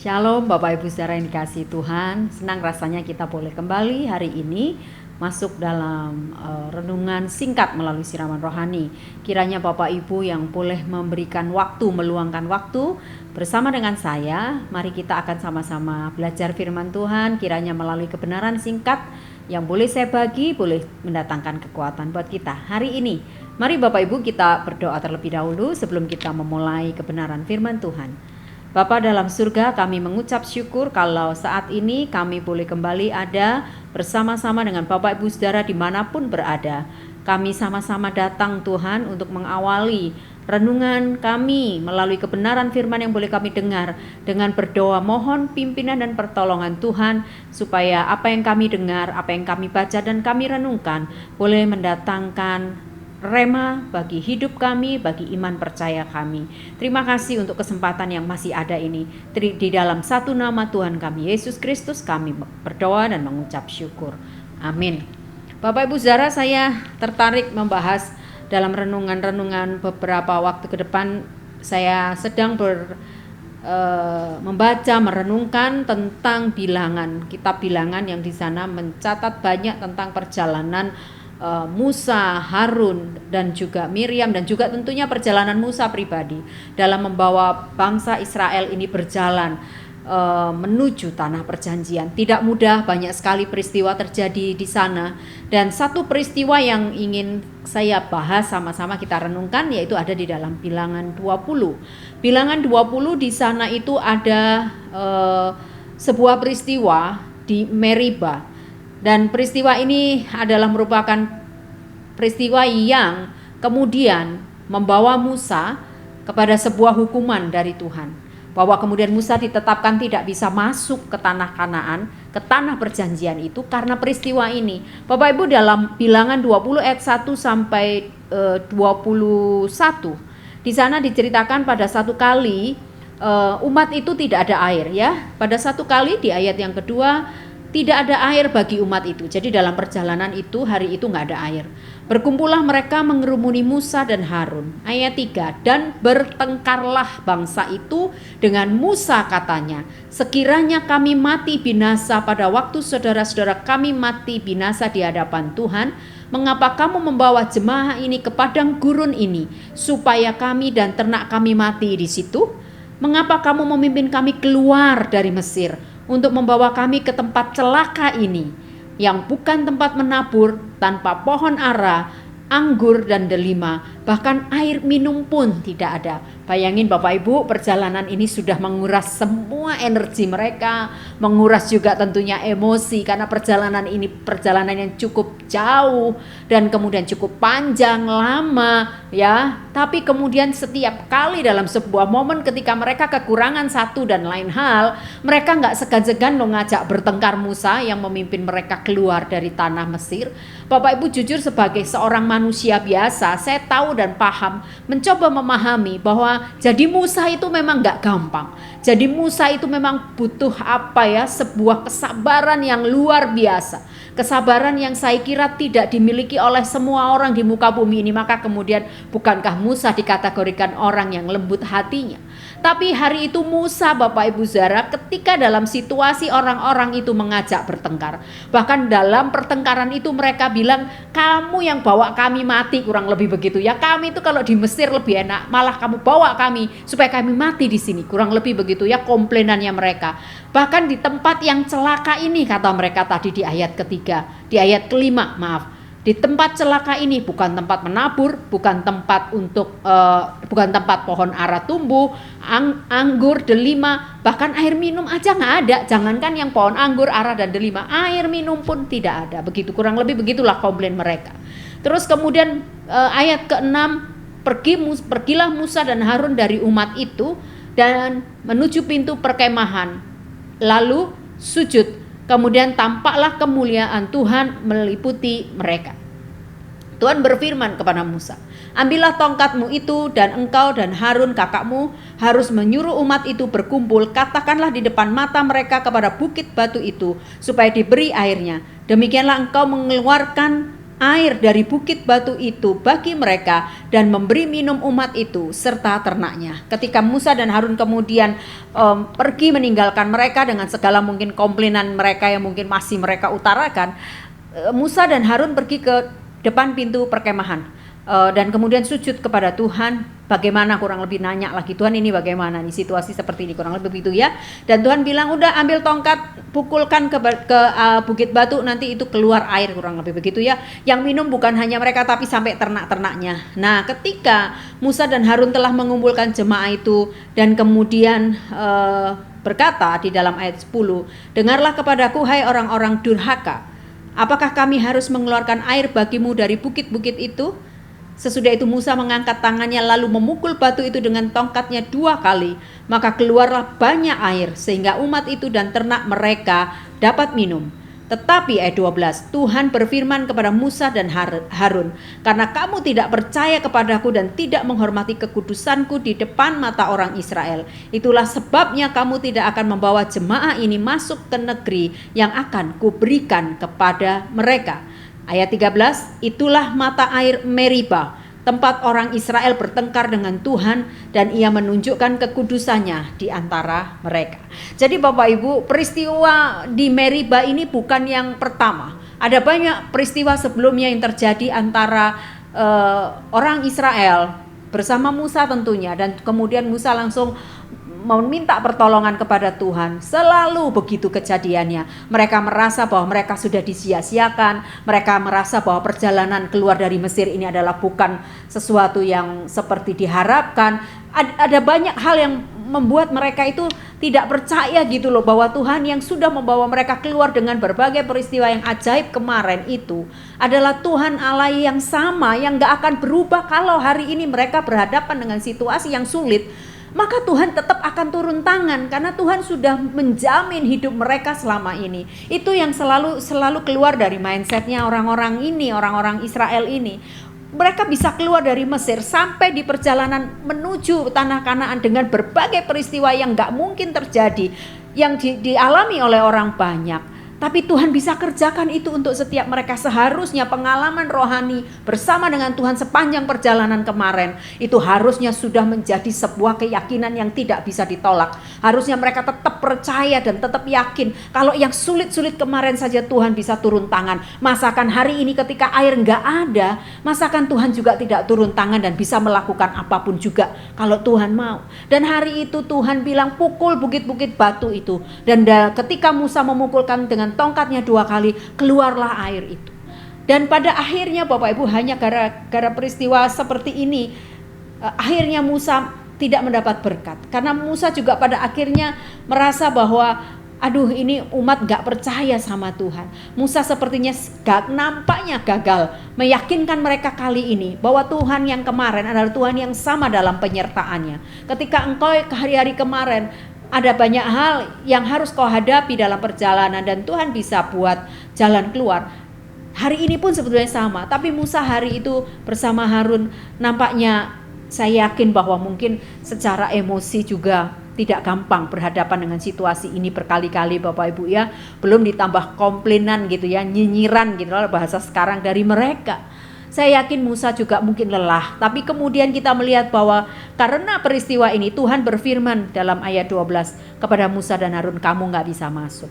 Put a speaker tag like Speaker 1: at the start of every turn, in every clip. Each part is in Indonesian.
Speaker 1: Shalom Bapak Ibu saudara yang dikasihi Tuhan. Senang rasanya kita boleh kembali hari ini masuk dalam renungan singkat melalui siraman rohani. Kiranya Bapak Ibu yang boleh memberikan waktu, meluangkan waktu bersama dengan saya, mari kita akan sama-sama belajar firman Tuhan. Kiranya melalui kebenaran singkat yang boleh saya bagi, boleh mendatangkan kekuatan buat kita hari ini. Mari Bapak Ibu kita berdoa terlebih dahulu sebelum kita memulai kebenaran firman Tuhan. Bapa dalam surga, kami mengucap syukur kalau saat ini kami boleh kembali ada bersama-sama dengan Bapak Ibu Saudara dimanapun berada. Kami sama-sama datang Tuhan untuk mengawali renungan kami melalui kebenaran firman yang boleh kami dengar, dengan berdoa mohon pimpinan dan pertolongan Tuhan, supaya apa yang kami dengar, apa yang kami baca dan kami renungkan boleh mendatangkan rema bagi hidup kami, bagi iman percaya kami. Terima kasih untuk kesempatan yang masih ada ini. Di dalam satu nama Tuhan kami, Yesus Kristus, kami berdoa dan mengucap syukur. Amin. Bapak Ibu Saudara, saya tertarik membahas dalam renungan-renungan beberapa waktu ke depan. Saya sedang membaca, merenungkan tentang bilangan, kitab bilangan yang di sana mencatat banyak tentang perjalanan Musa, Harun, dan juga Miriam, dan juga tentunya perjalanan Musa pribadi dalam membawa bangsa Israel ini berjalan menuju tanah perjanjian. Tidak mudah, banyak sekali peristiwa terjadi di sana, dan satu peristiwa yang ingin saya bahas sama-sama kita renungkan yaitu ada di dalam Bilangan 20. Bilangan 20 di sana itu ada sebuah peristiwa di Meriba. Dan peristiwa ini adalah merupakan peristiwa yang kemudian membawa Musa kepada sebuah hukuman dari Tuhan. Bahwa kemudian Musa ditetapkan tidak bisa masuk ke tanah Kanaan, ke tanah perjanjian itu karena peristiwa ini. Bapak Ibu, dalam Bilangan 20 ayat 1 sampai 21, di sana diceritakan pada satu kali umat itu tidak ada air, ya. Pada satu kali di ayat yang kedua, tidak ada air bagi umat itu. Jadi dalam perjalanan itu, hari itu nggak ada air. Berkumpullah mereka mengerumuni Musa dan Harun. Ayat 3, dan bertengkarlah bangsa itu dengan Musa, katanya, sekiranya kami mati binasa pada waktu saudara-saudara kami mati binasa di hadapan Tuhan, mengapa kamu membawa jemaah ini ke padang gurun ini, supaya kami dan ternak kami mati di situ? Mengapa kamu memimpin kami keluar dari Mesir untuk membawa kami ke tempat celaka ini, yang bukan tempat menabur, tanpa pohon ara, anggur dan delima, bahkan air minum pun tidak ada. Bayangin Bapak Ibu, perjalanan ini sudah menguras semua energi mereka, menguras juga tentunya emosi, karena perjalanan ini perjalanan yang cukup jauh dan kemudian cukup panjang, lama, ya. Tapi kemudian setiap kali dalam sebuah momen ketika mereka kekurangan satu dan lain hal, mereka nggak segan-segan ngajak bertengkar Musa yang memimpin mereka keluar dari tanah Mesir. Bapak Ibu, jujur sebagai seorang manusia biasa, saya tahu dan paham, mencoba memahami bahwa jadi Musa itu memang gak gampang. Jadi Musa itu memang butuh sebuah kesabaran yang luar biasa. Kesabaran yang saya kira tidak dimiliki oleh semua orang di muka bumi ini. Maka kemudian bukankah Musa dikategorikan orang yang lembut hatinya? Tapi hari itu Musa, Bapak Ibu Saudara, ketika dalam situasi orang-orang itu mengajak bertengkar, bahkan dalam pertengkaran itu mereka bilang, kamu yang bawa kami mati, kurang lebih begitu ya. Kami itu kalau di Mesir lebih enak, malah kamu bawa kami supaya kami mati di sini, kurang lebih begitu ya komplainannya mereka. Bahkan di tempat yang celaka ini, kata mereka tadi di ayat ketiga, di ayat kelima, maaf. Di tempat celaka ini bukan tempat menabur, bukan tempat bukan tempat pohon ara tumbuh, anggur, delima, bahkan air minum aja nggak ada. Jangankan yang pohon anggur, ara dan delima, air minum pun tidak ada. Begitu, kurang lebih begitulah komplain mereka. Terus kemudian ayat ke-6, pergilah Musa dan Harun dari umat itu dan menuju pintu perkemahan, lalu sujud. Kemudian tampaklah kemuliaan Tuhan meliputi mereka. Tuhan berfirman kepada Musa, ambillah tongkatmu itu dan engkau dan Harun kakakmu harus menyuruh umat itu berkumpul. Katakanlah di depan mata mereka kepada bukit batu itu supaya diberi airnya. Demikianlah engkau mengeluarkan air dari bukit batu itu bagi mereka dan memberi minum umat itu serta ternaknya. Ketika Musa dan Harun kemudian pergi meninggalkan mereka dengan segala mungkin komplainan mereka yang mungkin masih mereka utarakan, Musa dan Harun pergi ke depan pintu perkemahan. Dan kemudian sujud kepada Tuhan. Bagaimana, kurang lebih nanya lagi, Tuhan ini bagaimana nih situasi seperti ini, kurang lebih begitu ya. Dan Tuhan bilang, udah ambil tongkat, pukulkan ke bukit batu, nanti itu keluar air, kurang lebih begitu ya. Yang minum bukan hanya mereka tapi sampai ternak-ternaknya. Nah, ketika Musa dan Harun telah mengumpulkan jemaah itu dan kemudian berkata di dalam ayat 10, dengarlah kepadaku hai orang-orang durhaka, apakah kami harus mengeluarkan air bagimu dari bukit-bukit itu? Sesudah itu Musa mengangkat tangannya lalu memukul batu itu dengan tongkatnya 2 kali. Maka keluarlah banyak air sehingga umat itu dan ternak mereka dapat minum. Tetapi ayat 12, Tuhan berfirman kepada Musa dan Harun, karena kamu tidak percaya kepadaku dan tidak menghormati kekudusanku di depan mata orang Israel, itulah sebabnya kamu tidak akan membawa jemaah ini masuk ke negeri yang akan kuberikan kepada mereka. Ayat 13, itulah mata air Meriba, tempat orang Israel bertengkar dengan Tuhan dan ia menunjukkan kekudusannya di antara mereka. Jadi Bapak Ibu, peristiwa di Meriba ini bukan yang pertama. Ada banyak peristiwa sebelumnya yang terjadi antara orang Israel bersama Musa tentunya, dan kemudian Musa langsung meminta pertolongan kepada Tuhan. Selalu begitu kejadiannya. Mereka merasa bahwa mereka sudah disia-siakan. Mereka merasa bahwa perjalanan keluar dari Mesir ini adalah bukan sesuatu yang seperti diharapkan. Ada banyak hal yang membuat mereka itu tidak percaya gitu loh, bahwa Tuhan yang sudah membawa mereka keluar dengan berbagai peristiwa yang ajaib kemarin itu adalah Tuhan Allah yang sama, yang gak akan berubah. Kalau hari ini mereka berhadapan dengan situasi yang sulit, maka Tuhan tetap akan turun tangan karena Tuhan sudah menjamin hidup mereka selama ini. Itu yang selalu keluar dari mindsetnya orang-orang ini, orang-orang Israel ini. Mereka bisa keluar dari Mesir sampai di perjalanan menuju tanah Kanaan dengan berbagai peristiwa yang gak mungkin terjadi, yang dialami oleh orang banyak. Tapi Tuhan bisa kerjakan itu untuk setiap mereka. Seharusnya pengalaman rohani bersama dengan Tuhan sepanjang perjalanan kemarin itu harusnya sudah menjadi sebuah keyakinan yang tidak bisa ditolak. Harusnya mereka tetap percaya dan tetap yakin kalau yang sulit-sulit kemarin saja Tuhan bisa turun tangan. Masakan hari ini ketika air nggak ada, masakan Tuhan juga tidak turun tangan dan bisa melakukan apapun juga kalau Tuhan mau. Dan hari itu Tuhan bilang pukul bukit-bukit batu itu. Dan ketika Musa memukulkan dengan tongkatnya 2 kali, keluarlah air itu. Dan pada akhirnya Bapak Ibu, hanya gara-gara peristiwa seperti ini, akhirnya Musa tidak mendapat berkat. Karena Musa juga pada akhirnya merasa bahwa aduh, ini umat gak percaya sama Tuhan. Musa sepertinya nampaknya gagal meyakinkan mereka kali ini bahwa Tuhan yang kemarin adalah Tuhan yang sama dalam penyertaannya. Ketika engkau hari-hari kemarin ada banyak hal yang harus kau hadapi dalam perjalanan dan Tuhan bisa buat jalan keluar. Hari ini pun sebetulnya sama, tapi Musa hari itu bersama Harun nampaknya saya yakin bahwa mungkin secara emosi juga tidak gampang berhadapan dengan situasi ini berkali-kali Bapak Ibu ya. Belum ditambah komplainan gitu ya, nyinyiran gitu lah bahasa sekarang dari mereka. Saya yakin Musa juga mungkin lelah, tapi kemudian kita melihat bahwa karena peristiwa ini Tuhan berfirman dalam ayat 12 kepada Musa dan Harun, kamu gak bisa masuk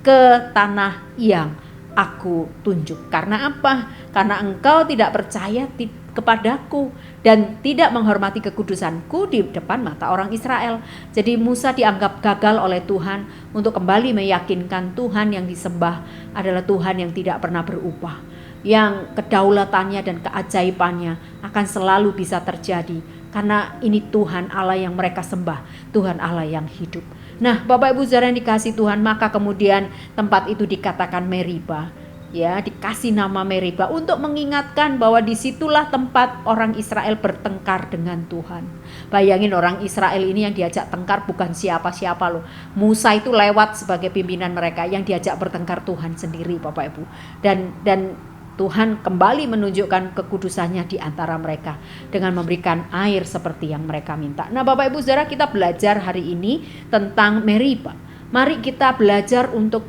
Speaker 1: ke tanah yang aku tunjuk. Karena apa? Karena engkau tidak percaya kepadaku dan tidak menghormati kekudusanku di depan mata orang Israel. Jadi Musa dianggap gagal oleh Tuhan untuk kembali meyakinkan Tuhan yang disembah adalah Tuhan yang tidak pernah berubah, yang kedaulatannya dan keajaibannya akan selalu bisa terjadi karena ini Tuhan Allah yang mereka sembah, Tuhan Allah yang hidup. Nah, Bapak Ibu saudara yang dikasih Tuhan, maka kemudian tempat itu dikatakan Meriba, ya, dikasih nama Meriba untuk mengingatkan bahwa disitulah tempat orang Israel bertengkar dengan Tuhan. Bayangin, orang Israel ini yang diajak tengkar bukan siapa-siapa loh. Musa itu lewat sebagai pimpinan mereka, yang diajak bertengkar Tuhan sendiri Bapak Ibu. Dan Tuhan kembali menunjukkan kekudusannya di antara mereka dengan memberikan air seperti yang mereka minta. Nah Bapak Ibu saudara, kita belajar hari ini tentang Meriba. Mari kita belajar untuk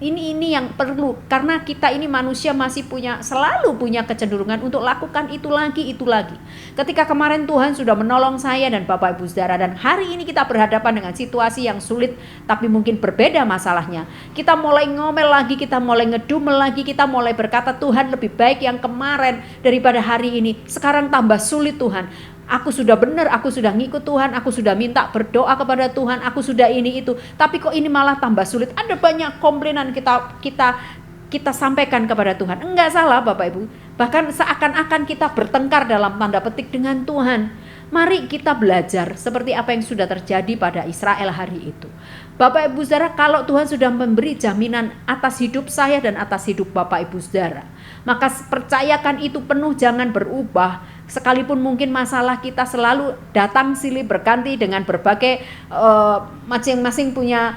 Speaker 1: Ini yang perlu, karena kita ini manusia masih selalu punya kecenderungan untuk lakukan itu lagi. Ketika kemarin Tuhan sudah menolong saya dan Bapak Ibu Saudara, dan hari ini kita berhadapan dengan situasi yang sulit tapi mungkin berbeda masalahnya. Kita mulai ngomel lagi, kita mulai ngedumel lagi, kita mulai berkata Tuhan lebih baik yang kemarin daripada hari ini. Sekarang tambah sulit Tuhan. Aku sudah benar, aku sudah ngikut Tuhan, aku sudah minta berdoa kepada Tuhan, aku sudah ini itu. Tapi kok ini malah tambah sulit. Ada banyak komplainan kita sampaikan kepada Tuhan. Enggak salah Bapak Ibu. Bahkan seakan-akan kita bertengkar dalam tanda petik dengan Tuhan. Mari kita belajar seperti apa yang sudah terjadi pada Israel hari itu. Bapak Ibu Saudara, kalau Tuhan sudah memberi jaminan atas hidup saya dan atas hidup Bapak Ibu Saudara, maka percayakan itu penuh, jangan berubah. Sekalipun mungkin masalah kita selalu datang silih berganti dengan berbagai masing-masing punya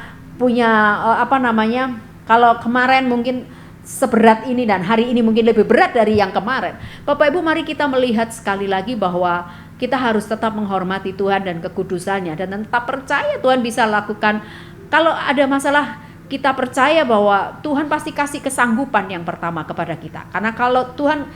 Speaker 1: kalau kemarin mungkin seberat ini dan hari ini mungkin lebih berat dari yang kemarin. Bapak Ibu, mari kita melihat sekali lagi bahwa kita harus tetap menghormati Tuhan dan kekudusannya, dan tetap percaya Tuhan bisa lakukan. Kalau ada masalah, kita percaya bahwa Tuhan pasti kasih kesanggupan yang pertama kepada kita. Karena kalau Tuhan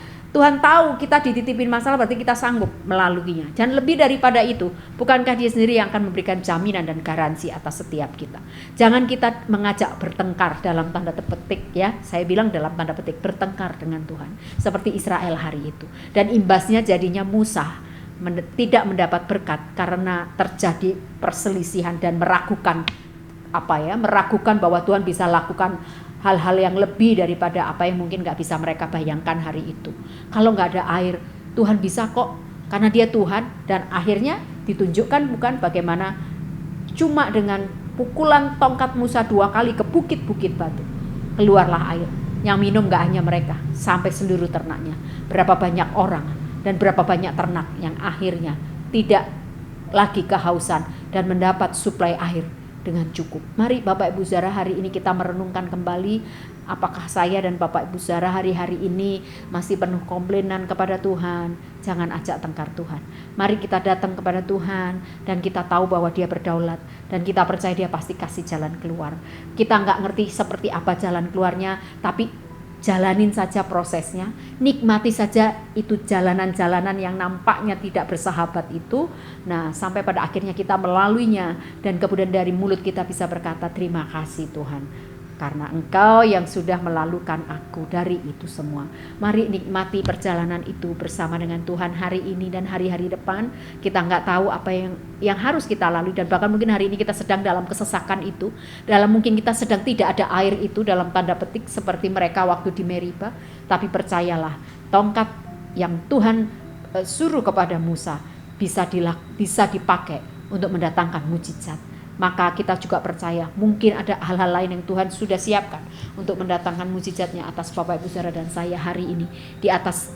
Speaker 1: tahu kita dititipin masalah, berarti kita sanggup melaluinya. Dan lebih daripada itu, bukankah Dia sendiri yang akan memberikan jaminan dan garansi atas setiap kita. Jangan kita mengajak bertengkar dalam tanda petik ya. Saya bilang dalam tanda petik bertengkar dengan Tuhan. Seperti Israel hari itu. Dan imbasnya jadinya Musa tidak mendapat berkat karena terjadi perselisihan dan meragukan bahwa Tuhan bisa lakukan hal-hal yang lebih daripada apa yang mungkin gak bisa mereka bayangkan hari itu. Kalau gak ada air, Tuhan bisa kok, karena Dia Tuhan. Dan akhirnya ditunjukkan bukan bagaimana cuma dengan pukulan tongkat Musa 2 kali ke bukit-bukit batu, keluarlah air. Yang minum gak hanya mereka, sampai seluruh ternaknya. Berapa banyak orang dan berapa banyak ternak yang akhirnya tidak lagi kehausan dan mendapat suplai air dengan cukup. Mari Bapak Ibu Saudara, hari ini kita merenungkan kembali, apakah saya dan Bapak Ibu Saudara hari-hari ini masih penuh komplainan kepada Tuhan. Jangan ajak tengkar Tuhan. Mari kita datang kepada Tuhan dan kita tahu bahwa Dia berdaulat, dan kita percaya Dia pasti kasih jalan keluar. Kita nggak ngerti seperti apa jalan keluarnya, tapi jalanin saja prosesnya, nikmati saja itu jalanan-jalanan yang nampaknya tidak bersahabat itu. Nah, sampai pada akhirnya kita melaluinya, dan kemudian dari mulut kita bisa berkata, terima kasih Tuhan, karena Engkau yang sudah melalukan aku dari itu semua. Mari nikmati perjalanan itu bersama dengan Tuhan hari ini dan hari-hari depan. Kita nggak tahu apa yang harus kita lalui, dan bahkan mungkin hari ini kita sedang dalam kesesakan itu, mungkin kita sedang tidak ada air itu dalam tanda petik seperti mereka waktu di Meriba. Tapi percayalah, tongkat yang Tuhan suruh kepada Musa bisa dipakai untuk mendatangkan mujizat. Maka kita juga percaya mungkin ada hal-hal lain yang Tuhan sudah siapkan untuk mendatangkan mujizatnya atas Bapak Ibu Saudara dan saya hari ini. Di atas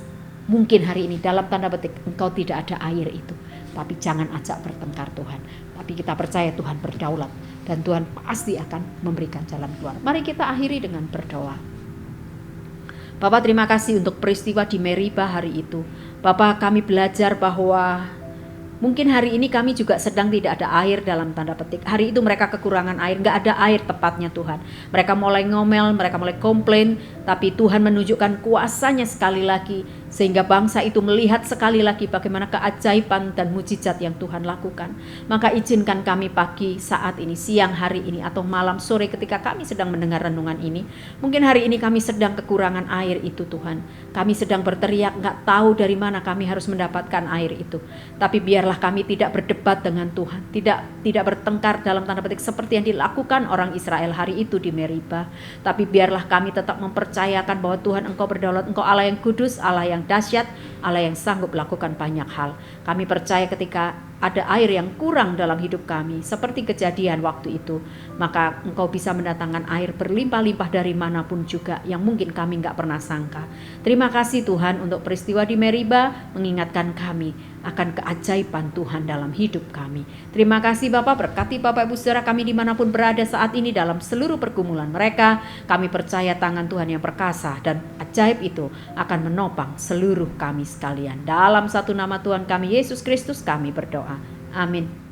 Speaker 1: mungkin hari ini dalam tanda petik engkau tidak ada air itu, tapi jangan ajak bertengkar Tuhan. Tapi kita percaya Tuhan berdaulat dan Tuhan pasti akan memberikan jalan keluar. Mari kita akhiri dengan berdoa. Bapak, terima kasih untuk peristiwa di Meriba hari itu. Bapak, kami belajar bahwa mungkin hari ini kami juga sedang tidak ada air dalam tanda petik. Hari itu mereka kekurangan air, gak ada air tepatnya Tuhan. Mereka mulai ngomel, mereka mulai komplain, tapi Tuhan menunjukkan kuasa-Nya sekali lagi, sehingga bangsa itu melihat sekali lagi bagaimana keajaiban dan mujizat yang Tuhan lakukan. Maka izinkan kami pagi saat ini, siang hari ini, atau malam sore ketika kami sedang mendengar renungan ini, mungkin hari ini kami sedang kekurangan air itu Tuhan. Kami sedang berteriak, gak tahu dari mana kami harus mendapatkan air itu. Tapi biarlah kami tidak berdebat dengan Tuhan, tidak bertengkar dalam tanda petik seperti yang dilakukan orang Israel hari itu di Meriba. Tapi biarlah kami tetap mempercayakan bahwa Tuhan Engkau berdaulat, Engkau Allah yang kudus, Allah yang dahsyat, Allah yang sanggup melakukan banyak hal. Kami percaya ketika ada air yang kurang dalam hidup kami, seperti kejadian waktu itu, maka Engkau bisa mendatangkan air berlimpah-limpah dari manapun juga yang mungkin kami gak pernah sangka. Terima kasih Tuhan untuk peristiwa di Meriba, mengingatkan kami akan keajaiban Tuhan dalam hidup kami. Terima kasih Bapak, berkati Bapak Ibu Saudara kami dimanapun berada saat ini dalam seluruh pergumulan mereka. Kami percaya tangan Tuhan yang perkasa dan ajaib itu akan menopang seluruh kami sekalian. Dalam satu nama Tuhan kami Yesus Kristus kami berdoa. Amin.